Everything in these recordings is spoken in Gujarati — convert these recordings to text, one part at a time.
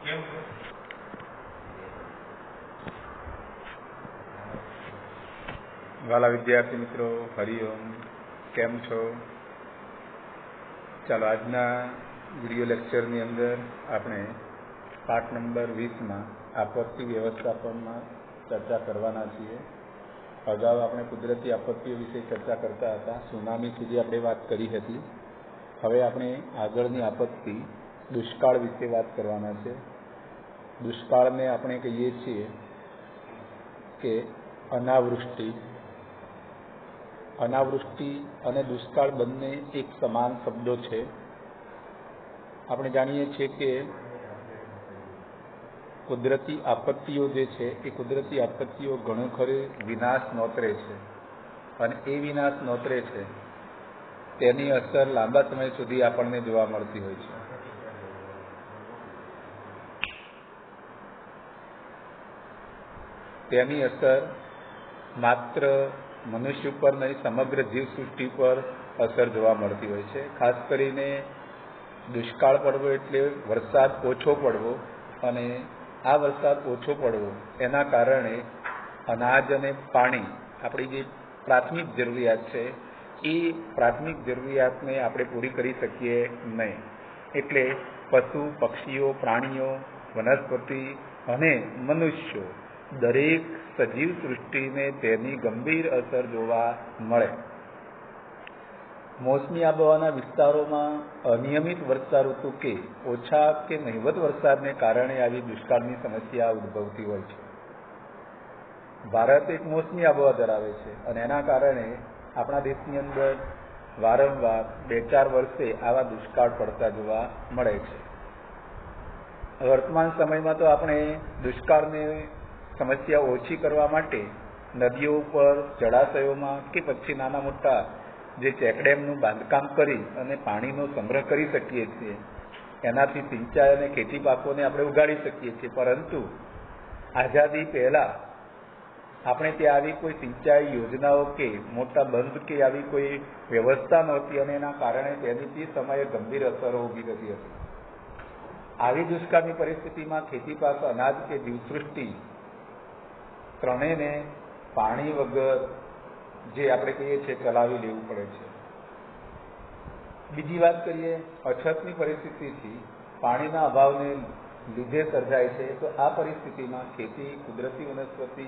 વાલા વિદ્યાર્થી મિત્રો, હરિઓમ. કેમ છો? ચાલો, આજના વિડીયો લેક્ચરની અંદર આપણે પાઠ નંબર 20માં આપત્તિ વ્યવસ્થાપનમાં ચર્ચા કરવાના છીએ. અગાઉ આપણે કુદરતી આપત્તિઓ વિશે ચર્ચા કરતા હતા. સુનામી સુધી આપણે વાત કરી હતી. હવે આપણે આગળની આપત્તિ દુષ્કાળ વિશે વાત કરવાના છે. દુષ્કાળને આપણે કહીએ છીએ કે અનાવૃષ્ટિ અને દુષ્કાળ બંને એક સમાન શબ્દો છે. આપણે જાણીએ છીએ કે કુદરતી આપત્તિઓ જે છે એ કુદરતી આપત્તિઓ ઘણો ખરો વિનાશ નોતરે છે, અને એ વિનાશ નોતરે છે તેની અસર લાંબા સમય સુધી આપણને જોવા મળતી હોય છે. તેની અસર માત્ર મનુષ્ય ઉપર નહીં, સમગ્ર જીવસૃષ્ટિ પર અસર જોવા મળતી હોય છે. ખાસ કરીને દુષ્કાળ પડવો એટલે વરસાદ ઓછો પડવો, અને આ વરસાદ ઓછો પડવો એના કારણે અનાજ અને પાણી, આપણી જે પ્રાથમિક જરૂરિયાત છે એ પ્રાથમિક જરૂરિયાતને આપણે પૂરી કરી શકીએ નહીં. એટલે પશુ પક્ષીઓ, પ્રાણીઓ, વનસ્પતિ અને મનુષ્યો, દરેક સજીવ સૃષ્ટિને તેની ગંભીર અસર જોવા મળે. મોસમી આબોહવાના વિસ્તારોમાં અનિયમિત વર્ષા ઋતુ કે ઓછા કે નહિવત વરસાદને કારણે આવી દુષ્કાળની સમસ્યા ઉદ્ભવતી હોય છે. ભારત એક મોસમી આબોહવા ધરાવે છે, અને એના કારણે આપણા દેશની અંદર વારંવાર 2-4 વર્ષે આવા દુષ્કાળ પડતા જોવા મળે છે. વર્તમાન સમયમાં તો આપણે દુષ્કાળને સમસ્યા ઓછી કરવા માટે નદીઓ ઉપર, જળાશયોમાં કે પછી નાના મોટા જે ચેકડેમનું બાંધકામ કરી અને પાણીનો સંગ્રહ કરી શકીએ છીએ. એનાથી સિંચાઈ અને ખેતી પાકોને આપણે ઉગાડી શકીએ છીએ. પરંતુ આઝાદી પહેલાં આપણે ત્યાં આવી કોઈ સિંચાઈ યોજનાઓ કે મોટા બંધ કે આવી કોઈ વ્યવસ્થા નહોતી, અને એના કારણે તેની તે સમયે ગંભીર અસરો ઊભી થતી હતી. આવી દુષ્કાળની પરિસ્થિતિમાં ખેતી પાક, અનાજ કે જીવસૃષ્ટિ ત્રણેયને પાણી વગર જે આપણે કહીએ છીએ ચલાવી લેવું પડે છે. બીજી વાત કરીએ, અછતની પરિસ્થિતિથી પાણીના અભાવને લીધે સર્જાય છે. તો આ પરિસ્થિતિમાં ખેતી, કુદરતી વનસ્પતિ,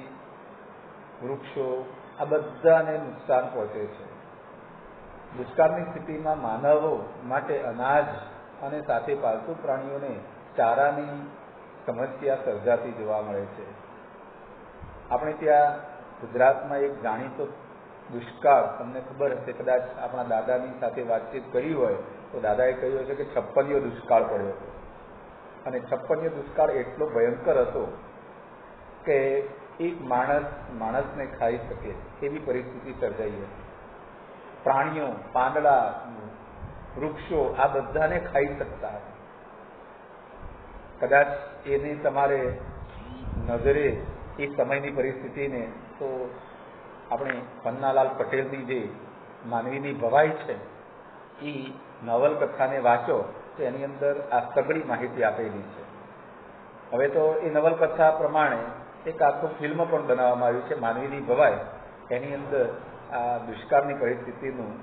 વૃક્ષો આ બધાને નુકસાન પહોંચે છે. દુષ્કાળની સ્થિતિમાં માનવો માટે અનાજ અને સાથે પાલતુ પ્રાણીઓને ચારાની સમસ્યા સર્જાતી જોવા મળે છે. આપણે ત્યાં ગુજરાતમાં એક જાણીતો દુષ્કાળ, તમને ખબર હશે, કદાચ આપણા દાદાની સાથે વાતચીત કરી હોય તો દાદાએ કહ્યું હશે કે 56યો દુષ્કાળ પડ્યો હતો. અને 56યો દુષ્કાળ એટલો ભયંકર હતો કે એક માણસને ખાઈ શકે એવી પરિસ્થિતિ સર્જાઈ હતી. પ્રાણીઓ, પાંદડા, વૃક્ષો આ બધાને ખાઈ શકતા હતા. કદાચ એને તમારે નજરે એ સમયની પરિસ્થિતિને તો આપણે પન્નાલાલ પટેલની જે માનવીની ભવાઈ છે એ નવલકથાને વાંચો તો એની અંદર આ સઘળી માહિતી આપેલી છે. હવે તો એ નવલકથા પ્રમાણે એક આખું ફિલ્મ પણ બનાવવામાં આવ્યું છે, માનવીની ભવાઈ. એની અંદર આ દુષ્કાળની પરિસ્થિતિનું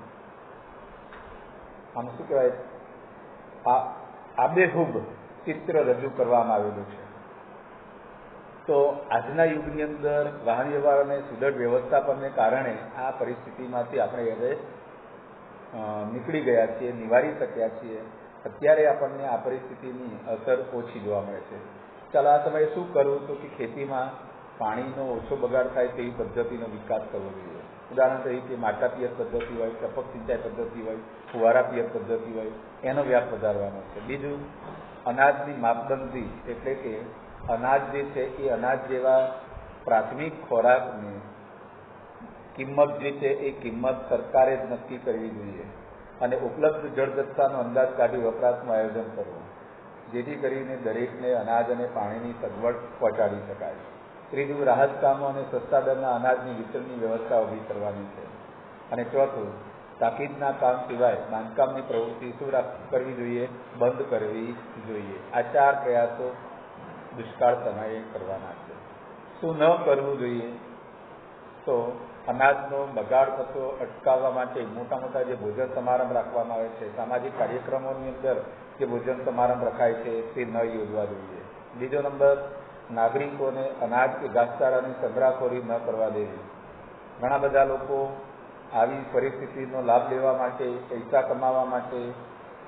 આમ શું કહેવાય, આબેહૂબ ચિત્ર રજૂ કરવામાં આવેલું છે. તો આજના યુગની અંદર વાહન વ્યવહાર અને સુદૃઢ વ્યવસ્થાપનને કારણે આ પરિસ્થિતિમાંથી આપણે હવે નીકળી ગયા છીએ, નિવારી શક્યા છીએ. અત્યારે આપણને આ પરિસ્થિતિની અસર ઓછી જોવા મળે છે. ચાલો, આ સમયે શું કરવું? તો કે ખેતીમાં પાણીનો ઓછો બગાડ થાય તેવી પદ્ધતિનો વિકાસ કરવો જોઈએ. ઉદાહરણ તરીકે માટા પિયત પદ્ધતિ હોય, ટપક સિંચાઈ પદ્ધતિ હોય, ફુવારા પિયત પદ્ધતિ હોય, એનો વ્યાપ વધારવાનો છે. બીજું, અનાજની માપબંધી, એટલે કે અનાજ જે છે એ અનાજ જેવા પ્રાથમિક ખોરાકની કિંમત જે છે એ કિંમત સરકારે જ નક્કી કરવી જોઈએ, અને ઉપલબ્ધ જળ જથ્થાનો અંદાજ કાઢી વપરાશનું આયોજન કરવું, જેથી કરીને દરેકને અનાજ અને પાણીની સગવડ પહોંચાડી શકાય. ત્રીજું, રાહત કામો અને સસ્તા દરના અનાજની વિતરણની વ્યવસ્થા ઊભી કરવાની છે. અને ચોથું, તાકીદના કામ સિવાય બાંધકામની પ્રવૃત્તિ શું કરવી જોઈએ? બંધ કરવી જોઈએ. આ 4 પ્રયાસો દુષ્કાળ સમયે કરવાના છે. શું ન કરવું જોઈએ? તો અનાજનો બગાડ થતો અટકાવવા માટે મોટા મોટા જે ભોજન સમારંભ રાખવામાં આવે છે, સામાજિક કાર્યક્રમોની અંદર જે ભોજન સમારંભ રખાય છે તે ન યોજવા જોઈએ. બીજો નંબર, નાગરિકોને અનાજ કે ઘાસચારાની સંગ્રહખોરી ન કરવા દેવી. ઘણા બધા લોકો આવી પરિસ્થિતિનો લાભ લેવા માટે, પૈસા કમાવા માટે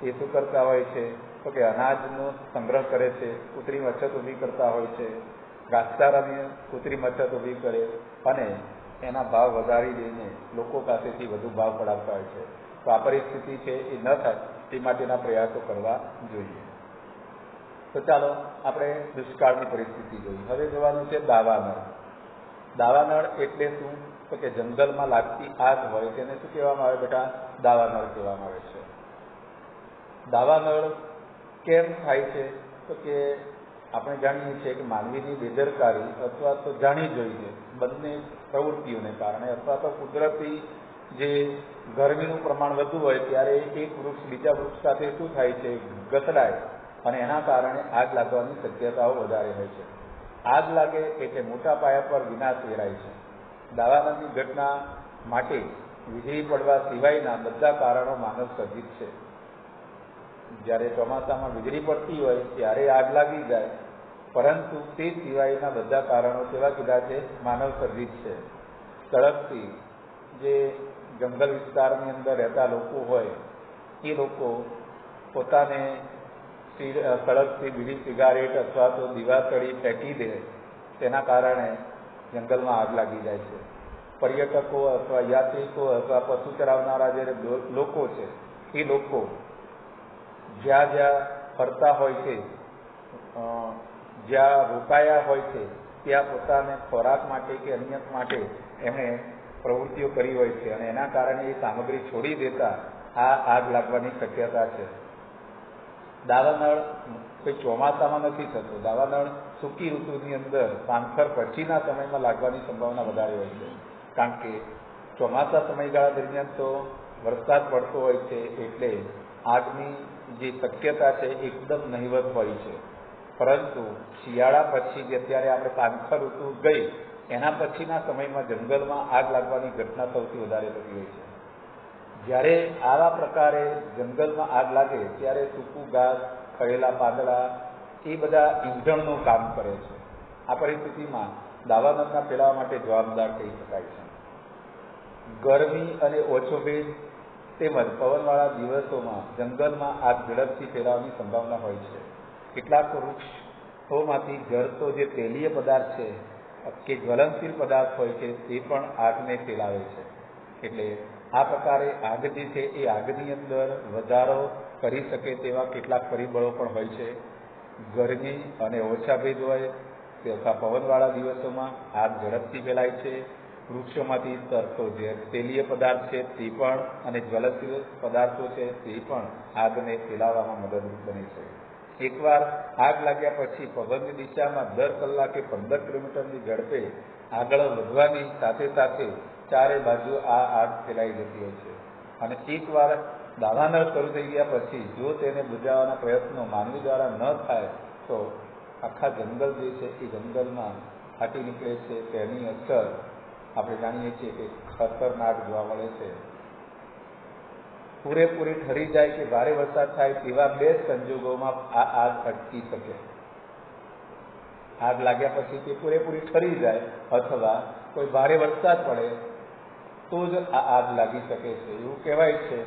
એ શું કરતા હોય છે તો કે અનાજનો સંગ્રહ કરે છે, કૃત્રિમ અછત ઊભી કરતા હોય છે, ઘાસચારાની કૃત્રિમ અછત ઊભી કરે અને એના ભાવ વધારી દઈને લોકો પાસેથી વધુ ભાવ પડાવતા હોય છે. તો આ પરિસ્થિતિ છે એ ન થાય તે માટેના પ્રયાસો કરવા જોઈએ. તો ચાલો આપણે દુષ્કાળની પરિસ્થિતિ જોઈએ. હવે જોવાનું છે દાવાનળ. દાવાનળ એટલે શું? તો કે જંગલમાં લાગતી આગ હોય તેને શું કહેવામાં આવે બેટા? દાવાનળ કહેવામાં આવે છે. દાવાનળ કેમ થાય છે? તો કે આપણે જાણીએ છીએ કે માનવીની બેદરકારી અથવા તો જાણી જોઈએ બંને પ્રવૃત્તિઓને કારણે અથવા તો કુદરતી જે ગરમીનું પ્રમાણ વધુ હોય ત્યારે એક વૃક્ષ બીજા વૃક્ષ સાથે શું થાય છે? ઘસડાય અને એના કારણે આગ લાગવાની શક્યતાઓ વધારે હોય છે. આગ લાગે એટલે મોટા પાયા પર વિનાશ વેરાય છે. દાવાનળની ઘટના માટે વીજળી પડવા સિવાયના બધા કારણો માનવ સર્જિત છે. જ્યારે ચોમાસામાં વીજળી પડતી હોય ત્યારે આગ લાગી જાય, પરંતુ તે સિવાયના બધા કારણો કેવા કીધા છે? માનવ સર્જિત છે. સડકથી જે જંગલ વિસ્તારની અંદર રહેતા લોકો હોય એ લોકો પોતાને સડકથી બીડી સિગારેટ અથવા તો દીવાસળી ફેંકી દે, તેના કારણે જંગલમાં આગ લાગી જાય છે. પર્યટકો અથવા યાત્રિકો અથવા પશુ ચરાવનારા જે લોકો છે એ લોકો જ્યાં જ્યાં ફરતા હોય છે, જ્યાં રોકાયા હોય છે ત્યાં પોતાને ખોરાક માટે કે અન્ય માટે એમણે પ્રવૃત્તિઓ કરી હોય છે અને એના કારણે એ સામગ્રી છોડી દેતા આ આગ લાગવાની શક્યતા છે. દાવાનળ કોઈ ચોમાસામાં નથી થતો. દાવાનળ સૂકી ઋતુની અંદર પાનખર પછીના સમયમાં લાગવાની સંભાવના વધારે હોય છે. કારણ કે ચોમાસા સમયગાળા દરમિયાન તો વરસાદ પડતો હોય છે એટલે આગની જે શક્યતા છે એકદમ નહિવત હોય છે. પરંતુ શિયાળા પછી જે અત્યારે આપણે પાનખર ઋતુ ગઈ એના પછીના સમયમાં જંગલમાં આગ લાગવાની ઘટના સૌથી વધારે થતી હોય છે. જ્યારે આવા પ્રકારે જંગલમાં આગ લાગે ત્યારે સૂકું ઘાસ, ખડેલા પાંદડા એ બધા ઈંધણનું કામ કરે છે. આ પરિસ્થિતિમાં દાવાનળના ફેલાવા માટે જવાબદાર કહી શકાય છે. ગરમી અને ઓછો ભેજ તેમજ પવનવાળા દિવસોમાં જંગલમાં આગ ઝડપથી ફેલાવાની સંભાવના હોય છે. કેટલાક વૃક્ષોમાંથી ઝરતો જે તેલીય પદાર્થ છે કે જ્વલનશીલ પદાર્થ હોય છે તે પણ આગને ફેલાવે છે. એટલે આ પ્રકારે આગ જે છે એ આગની અંદર વધારો કરી શકે તેવા કેટલાક પરિબળો પણ હોય છે. ગરમી અને ઓછા ભેજ હોય તથા પવનવાળા દિવસોમાં આગ ઝડપથી ફેલાય છે. વૃક્ષોમાંથી તરતો જે તેલીય પદાર્થ છે તે પણ અને જ્વલનશીલ પદાર્થો છે તે પણ આગને ફેલાવવામાં મદદરૂપ બને છે. એકવાર આગ લાગ્યા પછી પવનની દિશામાં દર કલાકે 15 કિલોમીટરની ઝડપે આગળ વધવાની સાથે સાથે ચારે બાજુ આ આગ ફેલાઈ જતી હોય છે. અને એકવાર દાવાનળ શરૂ થઈ ગયા પછી જો તેને બુઝાવવાના પ્રયત્નો માનવી દ્વારા ન થાય તો આખા જંગલ જે છે એ જંગલમાં ફાટી નીકળે છે. તેની અસર આપણે જાણીએ છીએ કે ખતરનાક જોવા મળે છે. પૂરેપૂરી ઠરી જાય કે ભારે વરસાદ થાય તેવા બે સંજોગોમાં આ આગ અટકી શકે. આગ લાગ્યા પછી તે પૂરેપૂરી ઠરી જાય અથવા કોઈ ભારે વરસાદ પડે તો જ આ આગ લાગી શકે છે. એવું કહેવાય છે,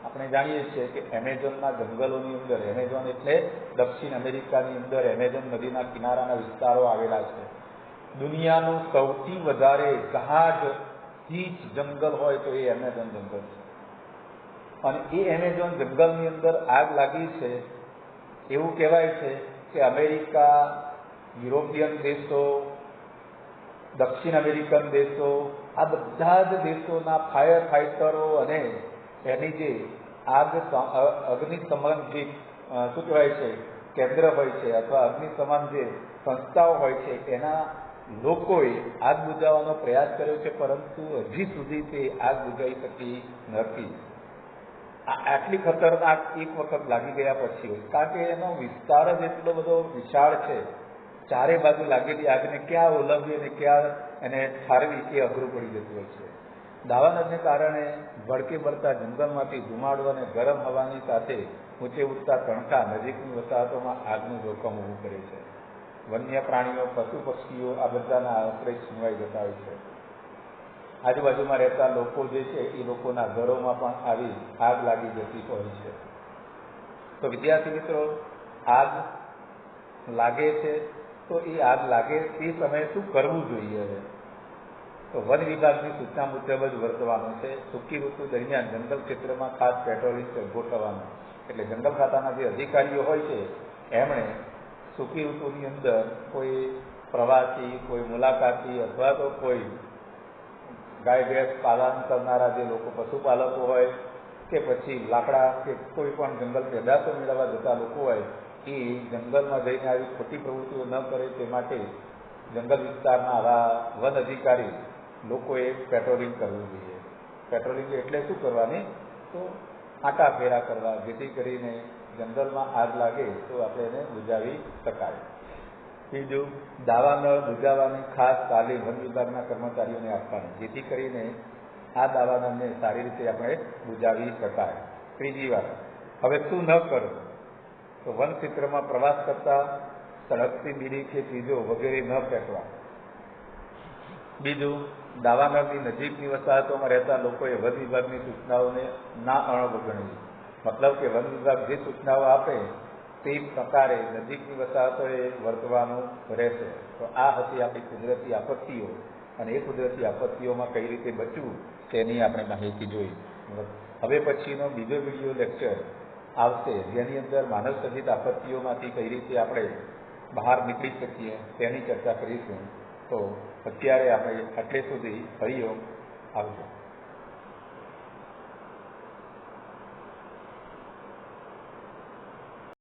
આપણે જાણીએ છીએ કે એમેઝોનના જંગલોની અંદર, એમેઝોન એટલે દક્ષિણ અમેરિકાની અંદર એમેઝોન નદીના કિનારાના વિસ્તારો આવેલા છે. દુનિયાનું સૌથી વધારે ગાઢ ગીચ જંગલ હોય તો એ એમેઝોન જંગલ છે. અને એ એમેઝોન જંગલની અંદર આગ લાગી છે એવું કહેવાય છે કે અમેરિકા, યુરોપિયન દેશો, દક્ષિણ અમેરિકન દેશો, આ બધા જ દેશોના ફાયર ફાઇટરો અને એની જે અગ્નિશમન જે શું કહેવાય છે કેન્દ્ર હોય છે અથવા અગ્નિશમન જે સંસ્થાઓ હોય છે એના લોકોએ આગ બુઝાવવાનો પ્રયાસ કર્યો છે, પરંતુ હજી સુધી તે આગ બુઝાવી શકી નથી. આટલી ખતરનાક એક વખત લાગી ગયા પછી, કારણ કે એનો વિસ્તાર જ એટલો બધો વિશાળ છે ચારે બાજુ લાગેલી આગને ક્યાં ઓલવવી અને ક્યાં એને ઠારવી એ અઘરું પડી જતું હોય છે. દાવાનળને કારણે ભડકે બળતા જંગલમાંથી ધુમાડો અને ગરમ હવાની સાથે ઊંચે ઉઠતા તણખા નજીકની વસાહતોમાં આગનું જોખમ ઊભું કરે છે. વન્ય પ્રાણીઓ, પશુ પક્ષીઓ આ બધાના આશ્રય છીનવાઈ જતા હોય છે. આજુબાજુમાં રહેતા લોકો જે છે એ લોકોના ઘરોમાં પણ આવી આગ લાગી જતી હોય છે. તો વિદ્યાર્થી મિત્રો, આગ લાગે છે તો એ આગ લાગે તે સમયે શું કરવું જોઈએ? હવે તો વન વિભાગની સૂચના મુજબ જ વર્તવાનું છે. સૂકી ઋતુ દરમિયાન જંગલ ક્ષેત્રમાં ખાસ પેટ્રોલિંગ ગોઠવવાનું. એટલે જંગલ ખાતાના જે અધિકારીઓ હોય છે એમણે સૂકી ઋતુની અંદર કોઈ પ્રવાસી, કોઈ મુલાકાતી અથવા તો કોઈ ગાય ભેંસ પાલન કરનારા જે લોકો પશુપાલકો હોય કે પછી લાકડા કે કોઈ પણ જંગલ પેદાશો મેળવવા જતા લોકો હોય એ જંગલમાં જઈને આવી ખોટી પ્રવૃત્તિઓ ન કરે તે માટે જંગલ વિસ્તારના આવા વન અધિકારી લોકોએ પેટ્રોલિંગ કરવું જોઈએ. પેટ્રોલિંગ એટલે શું કરવાની? તો આંટા ફેરા કરવા, જેથી કરીને જંગલમાં આગ લાગે તો આપણે એને બુઝાવી શકાય. બીજું, દાવાનળ બુઝાવવાની ખાસ તાલીમ વન વિભાગના કર્મચારીઓને આપવાની, જેથી કરીને આ દાવાનળને સારી રીતે આપણે બુઝાવી શકાય. ત્રીજી વાત, હવે શું ન કરવું? તો વન ક્ષેત્રમાં પ્રવાસ કરતા સળગતી બીડી કે ચીજો વગેરે ન ફેંકવા. બીજું, દાવાનળની નજીકની વસાહતોમાં રહેતા લોકોએ વન વિભાગની સૂચનાઓને ના અણવગણવી. મતલબ કે વન વિભાગ જે સૂચનાઓ આપે તે પ્રકારે નજીકની વસાહતોએ વર્તવાનું રહેશે. તો આ હતી આપણી કુદરતી આપત્તિઓ, અને એ કુદરતી આપત્તિઓમાં કઈ રીતે બચવું તેની આપણે માહિતી જોઈ. હવે પછીનો બીજો વિડીયો લેક્ચર આવશે, જેની અંદર માનવ સર્જિત આપત્તિઓમાંથી કઈ રીતે આપણે બહાર નીકળી શકીએ તેની ચર્ચા કરીશું. તો અત્યારે આપણે આટલે સુધી હરિઓમ, આવજો.